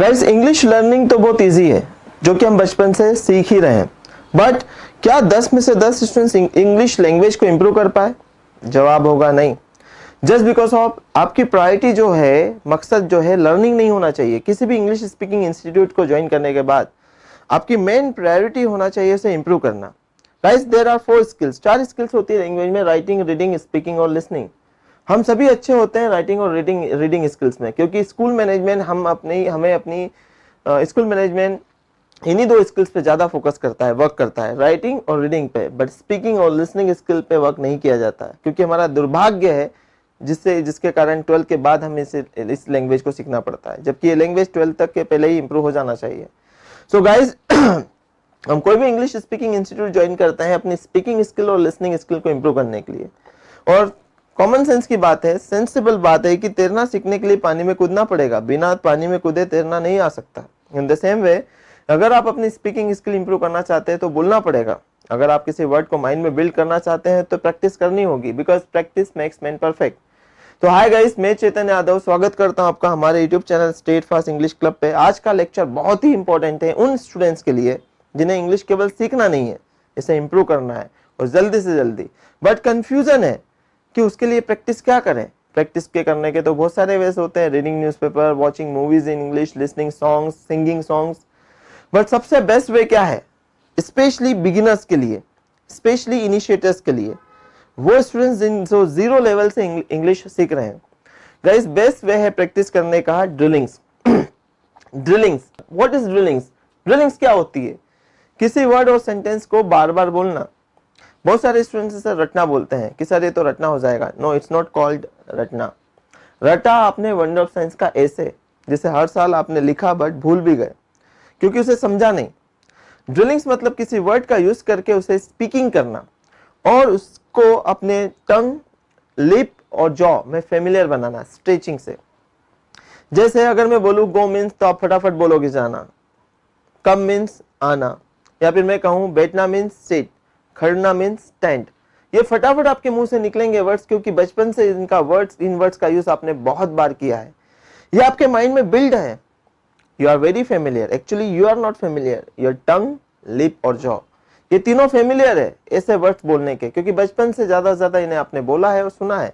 Guys English learning तो बहुत easy है, जो कि हम बचपन से सीख ही रहे हैं, बट क्या 10 में से 10 स्टूडेंट्स इंग्लिश लैंग्वेज को इंप्रूव कर पाए? जवाब होगा नहीं। जस्ट बिकॉज ऑफ आपकी प्रायोरिटी जो है, मकसद जो है, लर्निंग नहीं होना चाहिए। किसी भी इंग्लिश स्पीकिंग इंस्टीट्यूट को ज्वाइन करने के बाद आपकी मेन प्रायोरिटी होना चाहिए उसे इंप्रूव करना। Guys there are 4 skills, 4 skills होती है लैंग्वेज में, राइटिंग, रीडिंग, स्पीकिंग और लिसनिंग। हम सभी अच्छे होते हैं राइटिंग और रीडिंग स्किल्स में, क्योंकि स्कूल मैनेजमेंट हमें अपनी स्कूल मैनेजमेंट इन्हीं 2 स्किल्स पे ज्यादा फोकस करता है, वर्क करता है, राइटिंग और रीडिंग पे, बट स्पीकिंग और लिसनिंग स्किल पे वर्क नहीं किया जाता है, क्योंकि हमारा दुर्भाग्य है जिसके कारण 12 के बाद हमें इस लैंग्वेज को सीखना पड़ता है, जबकि ये लैंग्वेज 12 तक के पहले ही इंप्रूव हो जाना चाहिए। सो गाइज हम कोई भी इंग्लिश स्पीकिंग इंस्टीट्यूट ज्वाइन करते हैं अपनी स्पीकिंग स्किल और लिसनिंग स्किल को इंप्रूव करने के लिए। और कॉमन सेंस की बात है, सेंसिबल बात है कि तैरना सीखने के लिए पानी में कूदना पड़ेगा, बिना पानी में कूदे तैरना नहीं आ सकता। इन द सेम वे अगर आप अपनी स्पीकिंग स्किल इंप्रूव करना चाहते हैं तो बोलना पड़ेगा। अगर आप किसी वर्ड को माइंड में बिल्ड करना चाहते हैं तो प्रैक्टिस करनी होगी, because practice makes man perfect. तो हाय गाइस, मैं चेतन यादव स्वागत करता हूं आपका हमारे YouTube channel state fast English club पे। आज का लेक्चर बहुत ही इंपॉर्टेंट है उन स्टूडेंट्स के लिए जिन्हें इंग्लिश केवल सीखना नहीं है, इसे इंप्रूव करना है और जल्दी से जल्दी, बट कंफ्यूजन है कि उसके लिए प्रैक्टिस क्या करें। प्रैक्टिस के करने के तो बहुत सारे वेज होते हैं, reading newspaper, watching movies in English, listening songs, singing songs, but सबसे बेस्ट वे क्या है, स्पेशली बिगिनर्स के लिए, स्पेशली इनिशिएटर्स के लिए, वो स्टूडेंट्स जो 0 लेवल से इंग्लिश सीख रहे हैं। गाइस बेस्ट वे है प्रैक्टिस करने का ड्रिलिंग्स। ड्रिलिंग्स, व्हाट इज ड्रिलिंग्स? ड्रिलिंग्स क्या होती है? किसी वर्ड और सेंटेंस को बार बार बोलना। बहुत सारे स्टूडेंट्स इसे रटना बोलते हैं कि सर ये तो रटना हो जाएगा। नो, इट्स नॉट कॉल्ड रटना। रटा आपने वंडर ऑफ साइंस का ऐसे, जिसे हर साल आपने लिखा बट भूल भी गए क्योंकि उसे समझा नहीं। ड्रिलिंग्स मतलब किसी वर्ड का यूज करके उसे स्पीकिंग करना और उसको अपने टंग, लिप और जॉ में फेमिलियर बनाना स्ट्रेचिंग से। जैसे अगर मैं बोलूं गो मीन्स तो आप फटाफट बोलोगे जाना, कम मीन्स आना, या फिर मैं कहूं बैठना मीन्स सिट, खड़ना मीन्स स्टैंड। ये फटाफट आपके मुंह से निकलेंगे वर्ड्स, क्योंकि बचपन से इन वर्ड्स का यूज आपने बहुत बार किया है। ये आपके माइंड में बिल्ड है। You are very familiar, actually you are not familiar, your tongue, lip और जॉ, ये तीनों फेमिलियर है ऐसे वर्ड्स बोलने के, क्योंकि बचपन से ज्यादा इन्हें आपने बोला है और सुना है।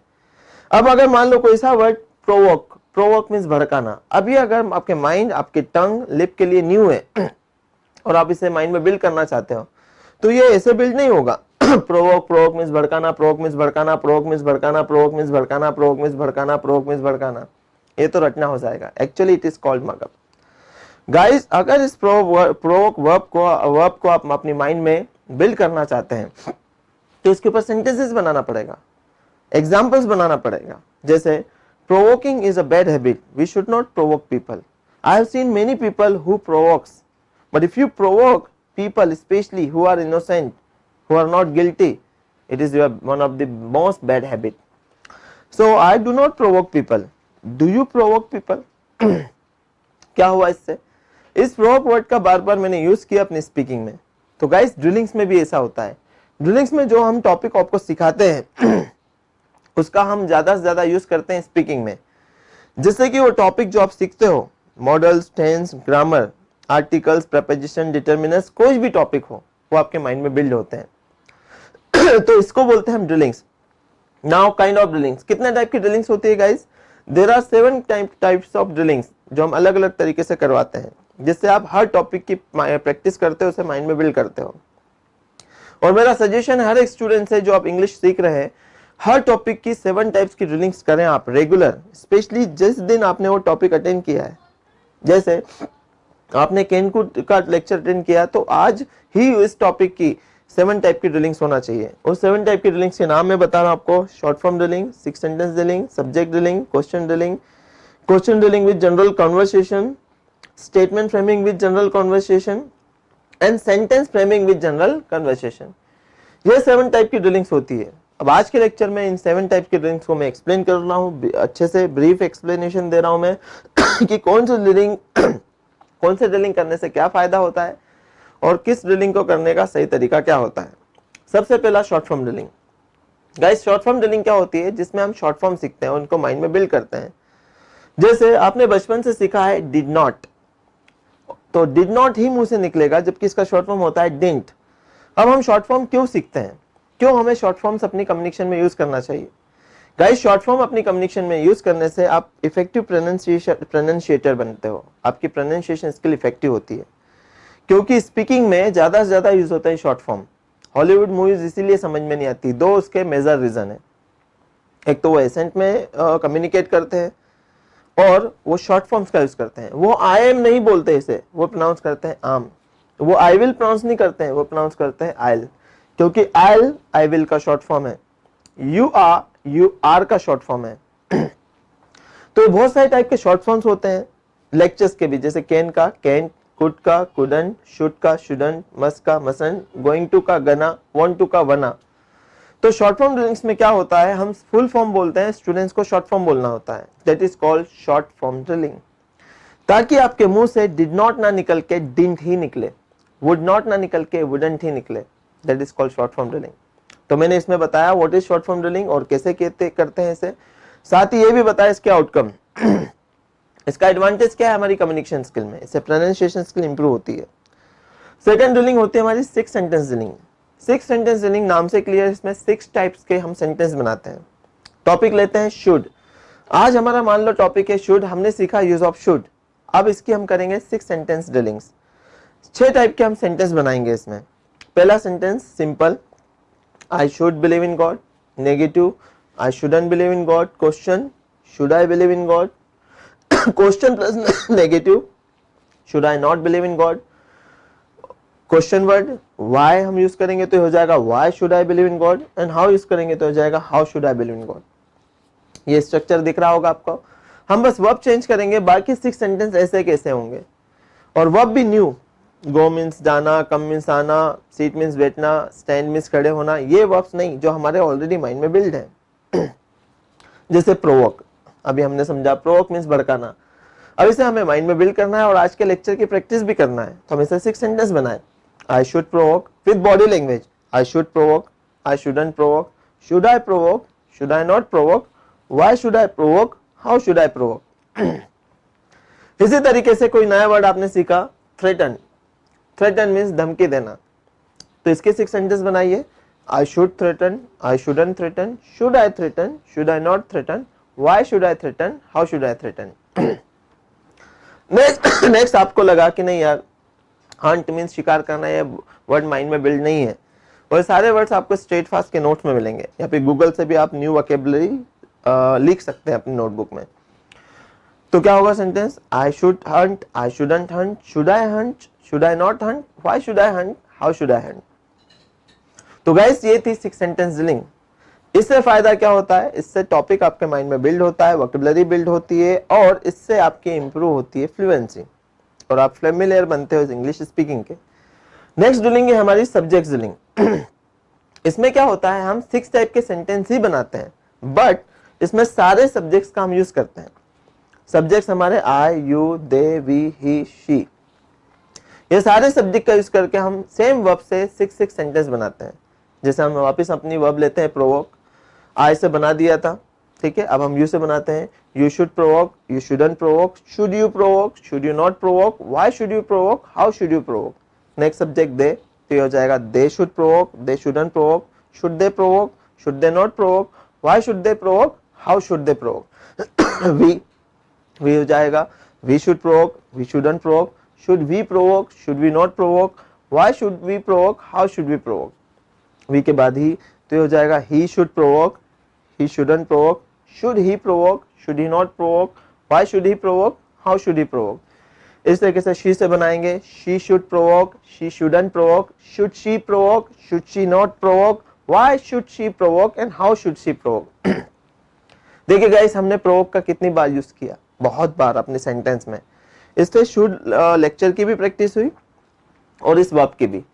अब अगर मान लो कोई सा वर्ड प्रोवोक, प्रोवोक मीन्स भड़काना, अभी अगर आपके माइंड आपके टंग, लिप के लिए न्यू है और आप इसे माइंड में बिल्ड करना चाहते हो तो ये ऐसे बिल्ड नहीं होगा। प्रोवोक मीन्स भड़काना, प्रोवोक मीन्स भड़काना, प्रोवोक मीन्स भड़काना, प्रोवोक मीन्स भड़काना, प्रोवोक मीन्स भड़काना, प्रोवोक मीन्स भड़काना, ये तो रटना हो जाएगा। Actually it is called mug up. Guys अगर इस प्रोवोक वर्ब को आप अपनी माइंड में बिल्ड करना चाहते हैं तो इसके ऊपर सेंटेंसेस बनाना पड़ेगा, एग्जांपल्स बनाना पड़ेगा। जैसे provoking is a bad habit, we should not provoke people. I have seen many people who provokes, but if you provoke people especially who are innocent, who are not guilty, it is one of the most bad habit. So I do not provoke people. Do you provoke people? क्या हुआ इससे? इस provoke word का बार बार मैंने use किया अपनी speaking में। तो गाइस ड्रिलिंग्स में भी ऐसा होता है। ड्रिलिंग्स में जो हम टॉपिक आपको सिखाते हैं उसका हम ज्यादा से ज्यादा यूज करते हैं स्पीकिंग में, जिससे कि वो टॉपिक जो आप सीखते हो, modals, tense, grammar, articles, preposition, determiners, कोई भी टॉपिक हो, वो आपके माइंड में बिल्ड होते हैं। तो इसको बोलते हैं हम drillings. Now kind of drillings, कितने टाइप की ड्रिलिंग्स होती है guys? There are 7 types of drillings जो हम अलग अलग तरीके से करवाते हैं, जिससे आप हर टॉपिक की प्रैक्टिस करते हो, उसे माइंड में बिल्ड करते हो। और मेरा सजेशन हर एक स्टूडेंट से जो आप इंग्लिश सीख रहे हैं, हर टॉपिक की 7 टाइप्स की ड्रिलिंग्स करें आप रेगुलर, स्पेशली जिस दिन आपने वो टॉपिक अटेंड किया है। जैसे आपने केनकुट का लेक्चर अटेंड किया तो आज ही इस टॉपिक की 7 टाइप की ड्रिलिंग्स होना चाहिए। उस 7 टाइप की ड्रिलिंग्स के नाम मैं बता रहा हूं आपको। Short form drilling, 6 sentence drilling, subject drilling, question drilling with general conversation, statement framing with general conversation and sentence framing with general conversation. ये 7 टाइप की ड्रिलिंग्स होती है। अब आज के लेक्चर में इन 7 टाइप की ड्रिलिंग्स को मैं एक्सप्लेन कर रहा हूँ, अच्छे से ब्रीफ एक्सप्लेनेशन दे रहा हूं मैं कि कौन से ड्रिलिंग करने से क्या फायदा होता है और किस ड्रिलिंग को करने का सही तरीका क्या होता है। सबसे पहला short form drilling. Guys short form drilling क्या होती है? जिसमें हम शॉर्ट फॉर्म सीखते हैं, उनको माइंड में बिल्ड करते हैं। जैसे आपने बचपन से सीखा है डिड नॉट, तो डिड नॉट ही मुंह से निकलेगा, जबकि इसका शॉर्ट फॉर्म होता है डिडंट। अब हम शॉर्ट फॉर्म क्यों सीखते हैं, क्यों हमें शॉर्ट फॉर्म्स अपनी कम्युनिकेशन में यूज करना चाहिए? गाइस, शॉर्ट फॉर्म अपनी कम्युनिकेशन में यूज करने से आप इफेक्टिव प्रोनाउंसिएटर बनते हो, आपकी प्रोनाउंसिएशन स्किल इफेक्टिव होती है, क्योंकि स्पीकिंग में ज्यादा से ज्यादा यूज होता है शॉर्ट फॉर्म। हॉलीवुड मूवीज इसीलिए समझ में नहीं आती, दो उसके मेजर रीजन है। एक तो वो एसेंट में कम्युनिकेट करते हैं और वो शॉर्ट फॉर्म्स का यूज करते हैं। वो आई एम नहीं बोलते इसे, वो प्रोनाउंस करते हैं आम। वो आई विल प्रोनाउंस नहीं करते हैं, वो प्रोनाउंस करते हैं आइल, क्योंकि आइल आई विल का शॉर्ट फॉर्म है, यू आर का शॉर्ट फॉर्म है। तो बहुत सारे टाइप के शॉर्ट फॉर्म्स होते हैं लेक्चर्स के भी, जैसे कैन का कैंट, कुड का कुडंट, शुड का शुडंट, मस्ट का मसंट, गोइंग टू का गना, वांट टू का वना। तो शॉर्ट फॉर्म ड्रिलिंग्स में क्या होता है, हम फुल फॉर्म बोलते हैं, स्टूडेंट्स को शॉर्ट फॉर्म बोलना होता है, that is called short form drilling, ताकि आपके मुंह से डिड नॉट ना निकल के डिडंट ही निकले, वुड नॉट ना निकल के वुडंट ही निकले, that is called short form drilling. तो मैंने इसमें बताया what is short form drilling और कैसे करते हैं इसे, साथ ही ये भी बताया इसके आउटकम। इसका एडवांटेज क्या है हमारी कम्युनिकेशन स्किल में, इससे प्रोनाउंसिएशन स्किल इंप्रूव होती है। सेकंड ड्रिलिंग होती है हमारी six sentence drilling. Six sentence drilling नाम से क्लियर, इसमें 6 टाइप्स के हम सेंटेंस बनाते हैं। टॉपिक लेते हैं शुड। आज हमारा मान लो टॉपिक है शुड, हमने सीखा यूज ऑफ शुड। अब इसकी हम करेंगे 6 सेंटेंस ड्रिलिंग्स। 6 टाइप के हम सेंटेंस बनाएंगे इसमें। पहला sentence simple, I should believe in God. Negative, I shouldn't believe in God. Question, should I believe in God. Question plus negative, should I not believe in God. Question word why हम use करेंगे तो हो जाएगा why should I believe in God, and how use करेंगे तो हो जाएगा how should I believe in God. ये स्ट्रक्चर दिख रहा होगा आपको। हम बस वर्ब चेंज करेंगे, बाकी 6 सेंटेंस ऐसे कैसे होंगे। और वर्ब भी न्यू, गो मीन्स जाना, कम मीन्स आना, सीट मीन्स बैठना, स्टैंड मीन्स खड़े होना, ये वर्ब्स नहीं जो हमारे ऑलरेडी माइंड में बिल्ड है। जैसे प्रोवोक, अभी हमने समझा प्रोवोक मीन्स भड़काना। अब इसे हमें माइंड में बिल्ड करना है और आज के लेक्चर की प्रैक्टिस भी करना है, तो हम इसे 6 सेंटेंस बनाए। I should provoke with body language. I should provoke. I shouldn't provoke. Should I provoke? Should I not provoke? Why should I provoke? How should I provoke? इसी तरीके से कोई नया वर्ड आपने सीखा, threaten. Threaten means धमकी देना। तो इसके 6 सेंटेंस बनाइए। I should threaten. I shouldn't threaten. Should I threaten? Should I not threaten? Why should I threaten? How should I threaten? Next आपको लगा कि नहीं यार, हंट मीन्स शिकार करना, ये वर्ड माइंड में बिल्ड नहीं है, और सारे वर्ड्स आपको स्ट्रेट फास्ट के नोट्स में मिलेंगे, या फिर गूगल से भी आप न्यू वोकैबुलरी लिख सकते हैं अपनी नोटबुक में। तो क्या होगा sentence, I should Hunt, I shouldn't Hunt, should I Hunt, should I not Hunt, why should I Hunt, how should I Hunt. तो गाइस ये थी 6 सेंटेंस ड्रिलिंग। इससे फायदा क्या होता है, इससे टॉपिक आपके माइंड में बिल्ड होता है, वोकैबुलरी बिल्ड होती है, और इससे आपकी इंप्रूव होती है फ्लुएंसी, और आप फेमिलियर बनते हो इंग्लिश स्पीकिंग के। नेक्स्ट ड्रिलिंग है हमारी सब्जेक्ट ड्रिलिंग। इसमें क्या होता है, हम 6 टाइप के सेंटेंस ही बनाते हैं, बट इसमें सारे सब्जेक्ट्स का हम यूज करते हैं। सब्जेक्ट्स हमारे I, you, they, we, he, she, ये सारे सब्जेक्ट का यूज करके हम सेम वर्ब से 6 सेंटेंस बनाते हैं। जैसे हम वापस अपनी वर्ब लेते हैं प्रोवोक, आई से बना दिया था, ठीक है। अब हम यू से बनाते हैं, you should provoke, you shouldn't provoke, should you provoke, should you not provoke, why should you provoke, how should you provoke. Next subject they, तो ये हो जाएगा they should provoke, they shouldn't provoke, should they provoke, should they not provoke, why should they provoke, how should they provoke. We हो जाएगा we should provoke, we shouldn't provoke, should we provoke, should we not provoke, why should we provoke, how should we provoke. We के बाद ही, तो ये हो जाएगा he should provoke, he shouldn't provoke, should he provoke, should he not provoke, why should he provoke, how should he provoke। इस तरीके से she से बनाएंगे, she should provoke, she shouldn't provoke, should she provoke, should she not provoke, why should she provoke and how should she provoke। देखिए guys, हमने provoke का कितनी बार use किया, बहुत बार अपने सेंटेंस में। इससे should लेक्चर की भी प्रैक्टिस हुई और इस वर्ब की भी,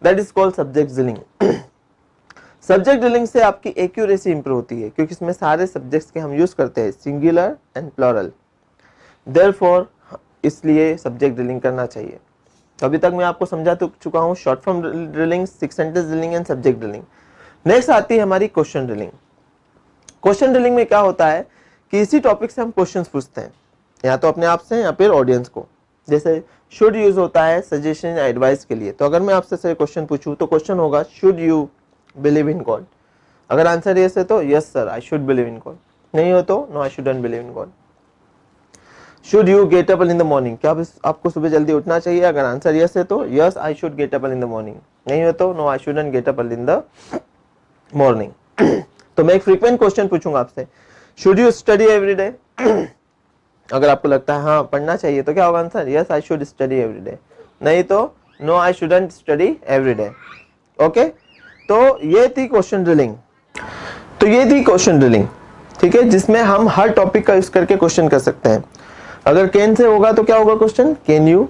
that is called subject drilling. Subject drilling से आपकी एक्यूरेसी इंप्रूव होती है, क्योंकि इसमें सारे सब्जेक्ट्स के हम यूज करते हैं, सिंगुलर एंड प्लूरल, देयरफॉर इसलिए सब्जेक्ट ड्रिलिंग करना चाहिए। तो अभी तक मैं आपको समझा चुका हूँ short form drilling, 6 sentence drilling and subject drilling. Next आती है हमारी क्वेश्चन ड्रिलिंग। क्वेश्चन ड्रिलिंग में क्या होता है कि इसी टॉपिक से हम क्वेश्चंस पूछते हैं, या तो अपने आप से या फिर ऑडियंस को। जैसे शुड यूज होता है सजेशन या एडवाइस के लिए। तो अगर मैं आपसे से क्वेश्चन पूछूं तो क्वेश्चन होगा should you believe in God. अगर आंसर यस है तो yes sir I should believe in God, नहीं हो तो no I shouldn't believe in God. Should you get up in the morning, क्या आपको सुबह जल्दी उठना चाहिए? अगर आंसर यस है तो yes I should get up in the morning, नहीं हो तो no I shouldn't get up in the morning. तो मैं एक फ्रीक्वेंट क्वेश्चन पूछूंगा आपसे, should you study every day? अगर आपको लगता है हाँ पढ़ना चाहिए तो क्या होगा answer? Yes I should study every day, नहीं तो no I shouldn't study every day. Okay, तो ये थी क्वेश्चन ड्रिलिंग। तो ये थी क्वेश्चन ड्रिलिंग, ठीक है, जिसमें हम हर टॉपिक का यूज करके क्वेश्चन कर सकते हैं। अगर कैन से होगा तो क्या होगा question? Can you.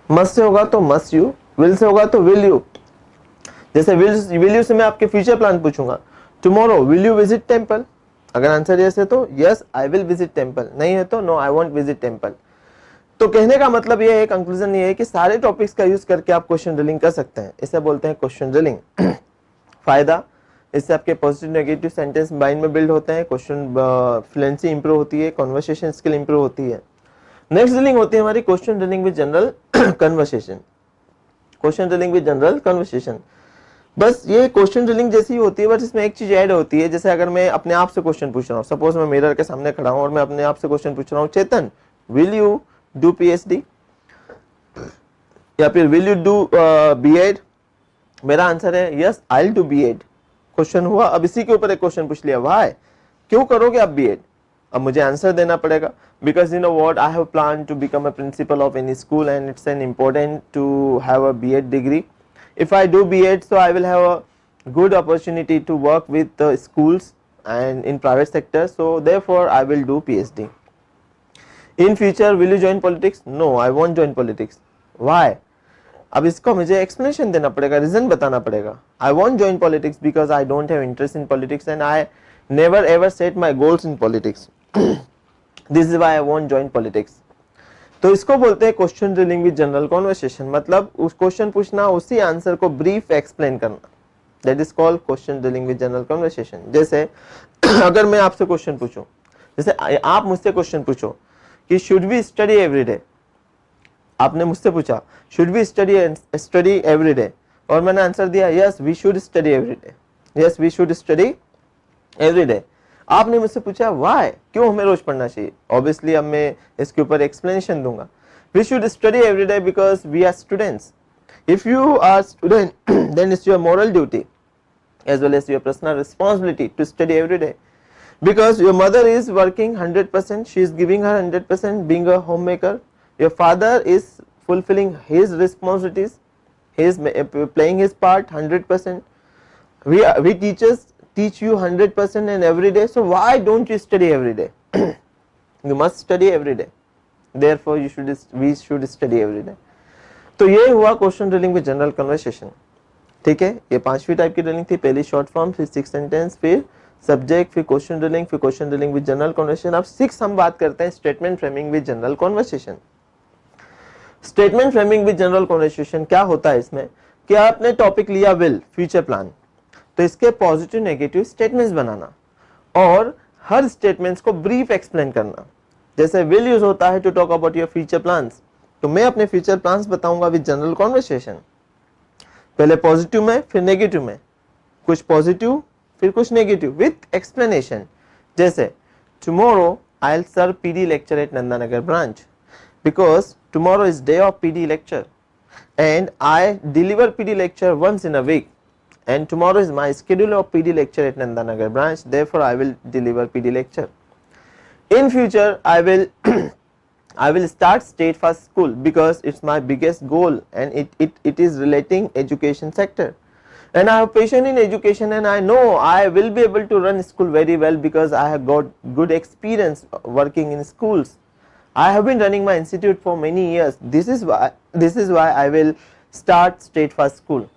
Must say होगा तो मस्ट यू। विल से होगा तो विल यू। जैसे विल यू से मैं आपके फ्यूचर प्लान पूछूंगा, tomorrow will you visit temple? अगर आंसर यस है तो yes I will visit temple, नहीं है तो no I won't visit temple. तो कहने का मतलब ये है, कंक्लूजन ये है कि सारे टॉपिक्स का यूज करके आप क्वेश्चन ड्रिलिंग कर सकते हैं, इसे बोलते हैं क्वेश्चन ड्रिलिंग। फायदा, इससे आपके पॉजिटिव नेगेटिव सेंटेंस माइंड में बिल्ड होते हैं, क्वेश्चन फ्लुएंसी इंप्रूव होती है, कन्वर्सेशन स्किल इंप्रूव होती है। नेक्स्ट ड्रिलिंग होती है हमारी question drilling with general conversation. Question drilling with general conversation, बस ये क्वेश्चन ड्रिलिंग जैसी होती है, बस इसमें एक चीज ऐड होती है। जैसे अगर मैं अपने आप से क्वेश्चन पूछ रहा हूँ, सपोज मैं मिरर के सामने खड़ा हूँ और मैं अपने आप से क्वेश्चन पूछ रहा हूँ, Chetan will you do PhD, या फिर विल यू डू बीएड? मेरा आंसर है yes I will do BEd. Question हुआ, अब इसी के ऊपर एक क्वेश्चन पूछ लिया, व्हाई, क्यों करोगे आप बीएड? अब मुझे आंसर देना पड़ेगा, because you know what, I have plan to become a principal of any school and it's an important to have a BEd degree. If I do B.Ed, so I will have a good opportunity to work with the schools and in private sector. So therefore, I will do PhD. In future, will you join politics? No, I won't join politics. Why? अब इसको मुझे explanation देना पड़ेगा, reason बताना पड़ेगा. I won't join politics because I don't have interest in politics and I never ever set my goals in politics. This is why I won't join politics. तो इसको बोलते हैं question drilling with general conversation, मतलब उस question पूछना, उसी answer को brief explain करना, that is called question drilling with general conversation. जैसे अगर मैं आपसे क्वेश्चन पूछूं, जैसे आप मुझसे क्वेश्चन पूछो कि should we study every day, आपने मुझसे पूछा should we study every day, और मैंने आंसर दिया yes we should study every day, yes we should study every day. आपने मुझसे पूछा व्हाई, क्यों हमें रोज पढ़ना चाहिए? ऑब्वियसली अब मैं इसके ऊपर एक्सप्लेनेशन दूंगा। We should study every day because we are students. If you are student then it's your moral duty as well as your personal responsibility to study every day, because your mother is working 100%, she is giving her 100% being a homemaker, your father is fulfilling his responsibilities, he is playing his part 100%, we teachers teach you 100% and every day, so why don't you study every day? You must study every day, therefore we should study every day. तो ये हुआ question drilling with general conversation, ठीक है। ये पांचवी type की drilling थी, पहली शॉर्ट फॉर्म, फिर 6 सेंटेंस, फिर सब्जेक्ट, फिर क्वेश्चन ड्रिलिंग, फिर question drilling with general conversation. अब 6 हम बात करते हैं statement framing with general conversation. Statement framing with general conversation क्या होता है इसमें कि आपने टॉपिक लिया विल, फ्यूचर प्लान, तो इसके पॉजिटिव नेगेटिव स्टेटमेंट्स बनाना और हर स्टेटमेंट्स को ब्रीफ एक्सप्लेन करना। जैसे विल यूज होता है to talk about your future plans, तो मैं अपने फ्यूचर प्लान्स बताऊंगा विद जनरल कन्वर्सेशन, पहले पॉजिटिव में फिर नेगेटिव में, कुछ पॉजिटिव फिर कुछ नेगेटिव विथ एक्सप्लेनेशन। जैसे tomorrow I will serve PD lecture at Nandanagar branch because tomorrow is day of PD lecture and I deliver PD lecture once in a week and tomorrow is my schedule of PD lecture at Nandanagar branch, therefore I will deliver PD lecture. In future I will start state first school because it's my biggest goal and it is relating education sector, and I have passion in education and I know I will be able to run school very well because I have got good experience working in schools. I have been running my institute for many years. This is why I will start state first school.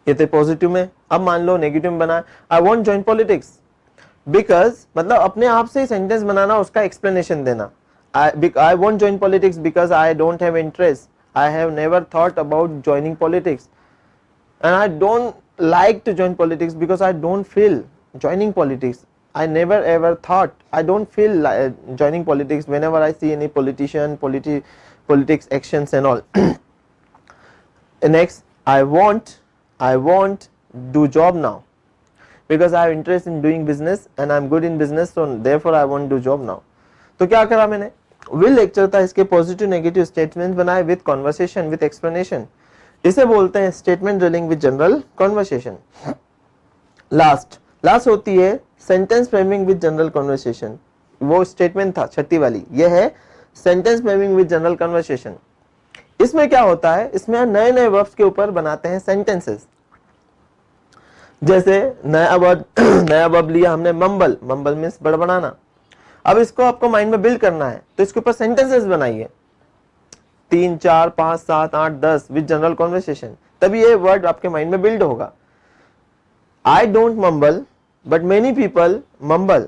ये थे positive में। अब मान लो negative में बना, I won't join politics because, मतलब अपने आप से सेंटेंस बनाना, उसका एक्सप्लेनेशन देना। I won't join politics because I don't have interest, I have never thought about joining politics and I don't like to join politics because I don't feel joining politics, I never ever thought, I don't feel like joining politics whenever I see any politician, politics, actions and all. Next, I want do job now because I have interest in doing business and I am good in business, so therefore I want do job now. तो क्या करा मैंने, will lecture था, इसके positive negative statement बनाए with conversation with explanation, इसे बोलते हैं statement drilling with general conversation. Last होती है sentence framing with general conversation. वो स्टेटमेंट था छठी वाली, यह है sentence framing with general conversation. इसमें क्या होता है, इसमें नए नए वर्ब्स के ऊपर बनाते हैं सेंटेंसेस. जैसे नया वर्ब लिया हमने मम्बल. Mumble means बड़बड़ाना. अब इसको आपको माइंड में बिल्ड करना है तो इसके ऊपर सेंटेंसेस बनाइए 3, 4, 5, 7, 8, 10 विद जनरल कॉन्वर्सेशन, तभी ये वर्ड आपके माइंड में बिल्ड होगा. I don't mumble, but many people mumble.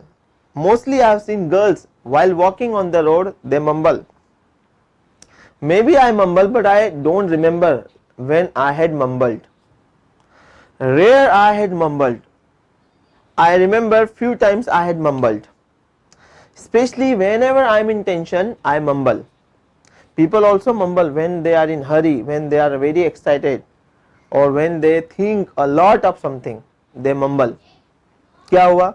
Mostly I have seen girls while walking on the road, they mumble. Maybe I mumble, but I don't remember when I had mumbled. Rare I had mumbled. I remember few times I had mumbled. Especially whenever I am in tension, I mumble. People also mumble when they are in hurry, when they are very excited, or when they think a lot of something. They mumble. क्या हुआ,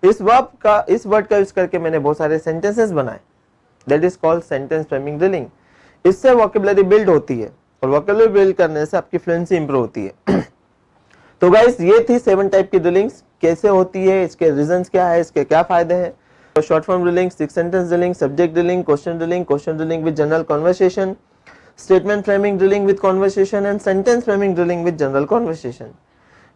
इस word का use करके मैंने बहुत सारे sentences बनाए. That is called sentence framing drilling. इससे वोकेबुलरी बिल्ड होती है और वोकेबुलरी बिल्ड करने से आपकी फ्लुएंसी इंप्रूव होती है. तो गाइस ये थी 7 टाइप की ड्रिलिंग्स. कैसे होती है, इसके रीजंस क्या है, इसके क्या फायदे हैं. तो short form drilling, 6 sentence drilling, subject drilling, question drilling with general conversation, statement framing drilling with conversation and sentence framing drilling with general conversation.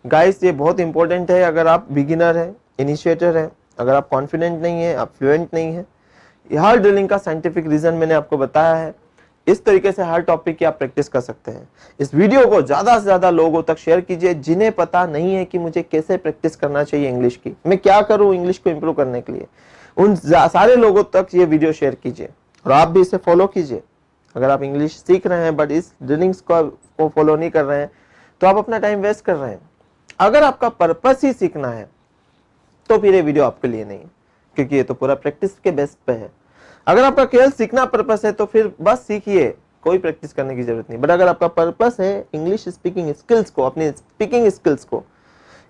Guys ये बहुत इंपॉर्टेंट है. अगर आप बिगिनर है, इनिशिएटर है, अगर आप कॉन्फिडेंट नहीं है, आप फ्लुएंट नहीं है, हर ड्रिलिंग का साइंटिफिक रीजन मैंने आपको बताया है. इस तरीके से हर टॉपिक की आप प्रैक्टिस कर सकते हैं. इस वीडियो को ज्यादा से ज्यादा लोगों तक शेयर कीजिए जिन्हें पता नहीं है कि मुझे कैसे प्रैक्टिस करना चाहिए इंग्लिश की, मैं क्या करूं इंग्लिश को इंप्रूव करने के लिए. उन सारे लोगों तक ये वीडियो शेयर कीजिए और आप भी इसे फॉलो कीजिए. अगर आप इंग्लिश सीख रहे हैं बट इस ड्रिलिंग्स को फॉलो नहीं कर रहे हैं तो आप अपना टाइम वेस्ट कर रहे हैं. अगर आपका पर्पस ही सीखना है तो फिर ये वीडियो आपके लिए नहीं, क्योंकि ये तो पूरा प्रैक्टिस के बेस पे है. अगर आपका केवल सीखना पर्पस है तो फिर बस सीखिए, कोई प्रैक्टिस करने की जरूरत नहीं. बट अगर आपका पर्पस है इंग्लिश स्पीकिंग स्किल्स को, अपनी स्पीकिंग स्किल्स को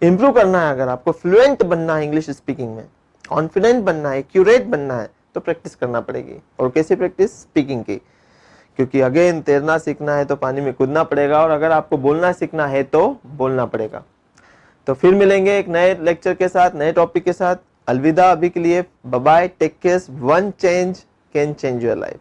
इंप्रूव करना है, अगर आपको फ्लुएंट बनना है इंग्लिश स्पीकिंग में, कॉन्फिडेंट बनना है, एक्यूरेट बनना है, तो प्रैक्टिस करना पड़ेगी. और कैसी प्रैक्टिस, स्पीकिंग की. क्योंकि अगेन तैरना सीखना है तो पानी में कूदना पड़ेगा, और अगर आपको बोलना सीखना है तो बोलना पड़ेगा. तो फिर मिलेंगे एक नए लेक्चर के साथ, नए टॉपिक के साथ. अलविदा अभी के लिए, bye bye, take care. One change can change your life.